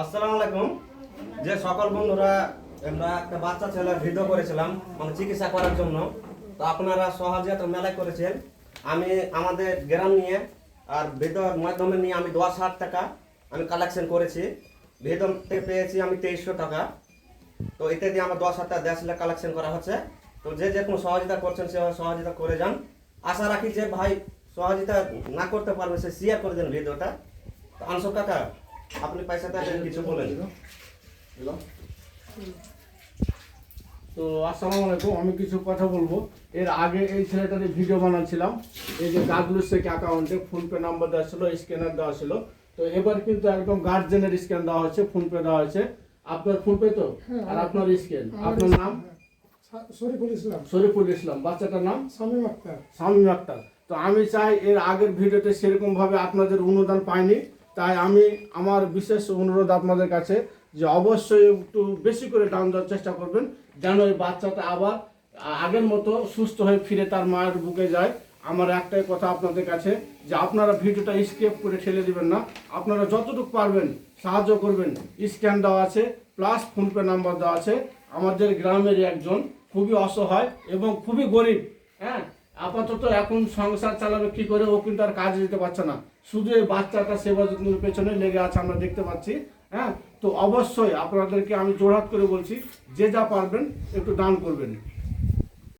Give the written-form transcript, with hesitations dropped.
আসসালামু আলাইকুম। যে সকল বন্ধুরা আমরা একটা বাচ্চা ছেলের ভিডিও করেছিলাম মানে চিকিৎসা করার জন্য, তো আপনারা সহজে মেলায় করেছেন। আমি আমাদের গ্রাম নিয়ে আর ভিডিওর মাধ্যমে নিয়ে আমি 10,000 টাকা আমি কালেকশন করেছি। ভিডিও থেকে পেয়েছি আমি 2300 টাকা। তো এতে দিয়ে আমার 10,000 টাকা 10 লাখ কালেকশন করা হচ্ছে। তো যে কোনো সহযোগিতা করছেন সেভাবে সহযোগিতা করে যান। আশা রাখি যে ভাই সহযোগিতা না করতে পারবে সে শেয়ার করে দেন ভিডিওটা। তো আনসর কাকা আপনি পয়সাটা কিছু বলেন। তো আসসালামু আলাইকুম, আমি কিছু কথা বলবো। এর আগে এই ছেলেটার ভিডিও বানাচ্ছিলাম, এই যে গাগলু শেখ অ্যাকাউন্টে ফোনপে নাম্বার দেওয়া ছিল, স্ক্যানার দেওয়া ছিল। তো এবার কিন্তু একদম গার্জেনের স্ক্যান দেওয়া হচ্ছে, ফোনপে দেওয়া হয়েছে। আপনার ফোনপে তো আর আপনার স্ক্যান, আপনার নাম শরীফুল ইসলাম, বাচ্চাটার নাম শামীম আক্তার। তো আমি চাই এর আগের ভিডিওতে সেরকম ভাবে আপনাদের অনুদান পাইনি, তাই আমি আমার বিশেষ অনুরোধ আপনাদের কাছে যে অবশ্যই একটু বেশি করে দান দেওয়ার চেষ্টা করবেন, যেন এই বাচ্চাটা আবার আগের মতো সুস্থ হয়ে ফিরে তার মায়ের বুকে যায়। আমার একটাই কথা আপনাদের কাছে যে আপনারা ভিডিওটা স্কিপ করে ঠেলে দিবেন না, আপনারা যতটুকু পারবেন সাহায্য করবেন। স্ক্যান দেওয়া আছে প্লাস ফোনপে নাম্বার দেওয়া আছে। আমাদের গ্রামের একজন খুবই অসহায় এবং খুবই গরিব, হ্যাঁ, আপাতত এখন সংসার চালাবে কি করে, ও কিন্তু আর কাজে যেতে পারছে না, শুধু এই বাচ্চাটা সেবা যত্নের পেছনে লেগে আছে, আমরা দেখতে পাচ্ছি। হ্যাঁ, তো অবশ্যই আপনাদেরকে আমি জোরহাত করে বলছি, যে যা পারবেন একটু দান করবেন।